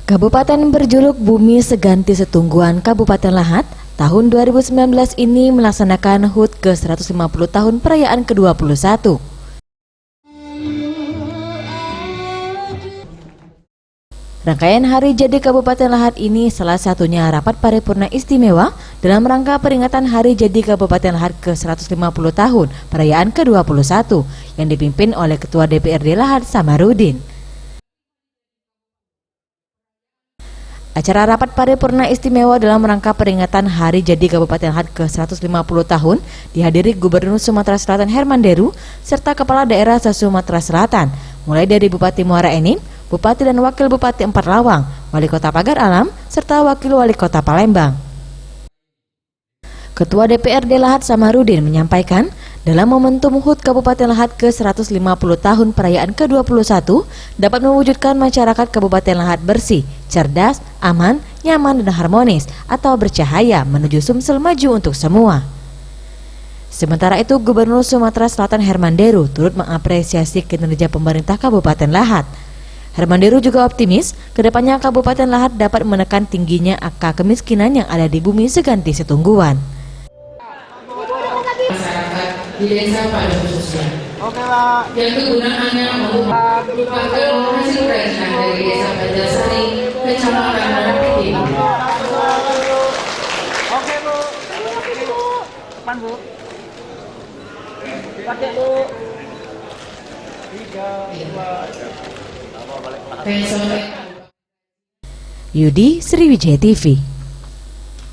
Kabupaten berjuluk Bumi Seganti Setungguan Kabupaten Lahat tahun 2019 ini melaksanakan HUT ke-150 tahun perayaan ke-21. Rangkaian hari jadi Kabupaten Lahat ini salah satunya rapat paripurna istimewa dalam rangka peringatan hari jadi Kabupaten Lahat ke-150 tahun perayaan ke-21 yang dipimpin oleh Ketua DPRD Lahat Samarudin. Acara rapat paripurna istimewa dalam rangka peringatan hari jadi Kabupaten Lahat ke-150 tahun dihadiri Gubernur Sumatera Selatan Herman Deru serta Kepala Daerah se-Sumatera Selatan, mulai dari Bupati Muara Enim, Bupati dan Wakil Bupati Empat Lawang, Wali Kota Pagar Alam, serta Wakil Wali Kota Palembang. Ketua DPRD Lahat Samarudin menyampaikan, dalam momentum HUT Kabupaten Lahat ke-150 tahun perayaan ke-21 dapat mewujudkan masyarakat Kabupaten Lahat bersih, cerdas, aman, nyaman, dan harmonis atau bercahaya menuju Sumsel maju untuk semua. Sementara itu, Gubernur Sumatera Selatan Herman Deru turut mengapresiasi kinerja pemerintah Kabupaten Lahat. Herman Deru juga optimis kedepannya Kabupaten Lahat dapat menekan tingginya angka kemiskinan yang ada di Bumi Seganti Setungguan. Masyarakat di desa pada khususnya. Oke, Pak. Yang kegunaannya merupakan hasil kerajinan dari desa Banjarsari, Kecamatan Ranapiti. Oke, Bu. Depan, Bu. Pakai, Bu. 3, 2, Pensiun Yudi, Sriwijaya TV.